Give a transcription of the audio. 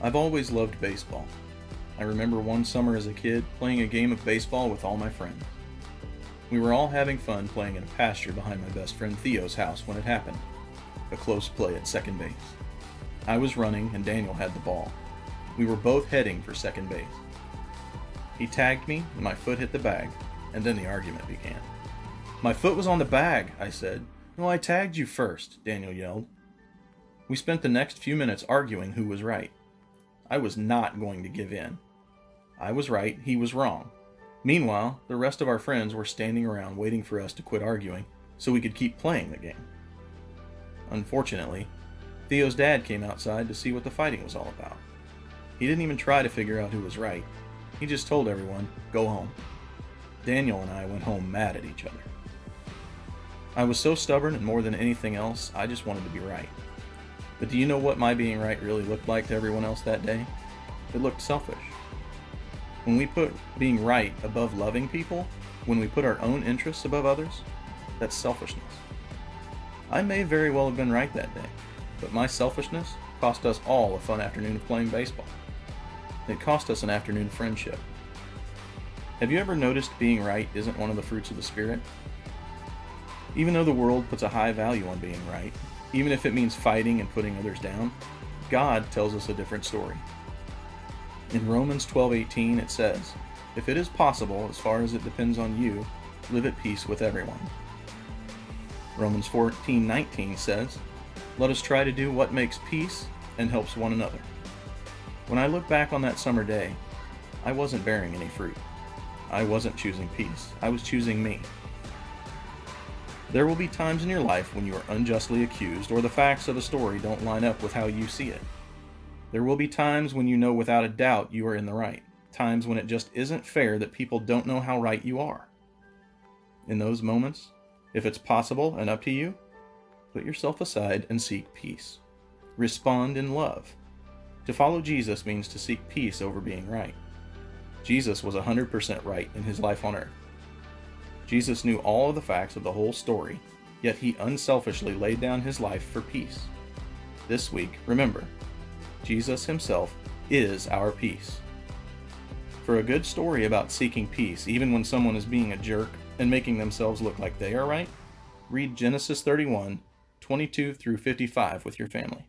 I've always loved baseball. I remember one summer as a kid playing a game of baseball with all my friends. We were all having fun playing in a pasture behind my best friend Theo's house when it happened. A close play at second base. I was running and Daniel had the ball. We were both heading for second base. He tagged me and my foot hit the bag, and then the argument began. "My foot was on the bag," I said. "No, I tagged you first," Daniel yelled. We spent the next few minutes arguing who was right. I was not going to give in. I was right, he was wrong. Meanwhile, the rest of our friends were standing around waiting for us to quit arguing so we could keep playing the game. Unfortunately, Theo's dad came outside to see what the fighting was all about. He didn't even try to figure out who was right. He just told everyone, "Go home." Daniel and I went home mad at each other. I was so stubborn, and more than anything else, I just wanted to be right. But do you know what my being right really looked like to everyone else that day? It looked selfish. When we put being right above loving people, when we put our own interests above others, that's selfishness. I may very well have been right that day, but my selfishness cost us all a fun afternoon of playing baseball. It cost us an afternoon of friendship. Have you ever noticed being right isn't one of the fruits of the Spirit? Even though the world puts a high value on being right, even if it means fighting and putting others down, God tells us a different story. In Romans 12:18 it says, "If it is possible, as far as it depends on you, live at peace with everyone." Romans 14:19 says, "Let us try to do what makes peace and helps one another." When I look back on that summer day, I wasn't bearing any fruit. I wasn't choosing peace. I was choosing me. There will be times in your life when you are unjustly accused or the facts of a story don't line up with how you see it. There will be times when you know without a doubt you are in the right. Times when it just isn't fair that people don't know how right you are. In those moments, if it's possible and up to you, put yourself aside and seek peace. Respond in love. To follow Jesus means to seek peace over being right. Jesus was 100% right in his life on earth. Jesus knew all of the facts of the whole story, yet he unselfishly laid down his life for peace. This week, remember, Jesus himself is our peace. For a good story about seeking peace, even when someone is being a jerk and making themselves look like they are right, read Genesis 31, 22 through 55 with your family.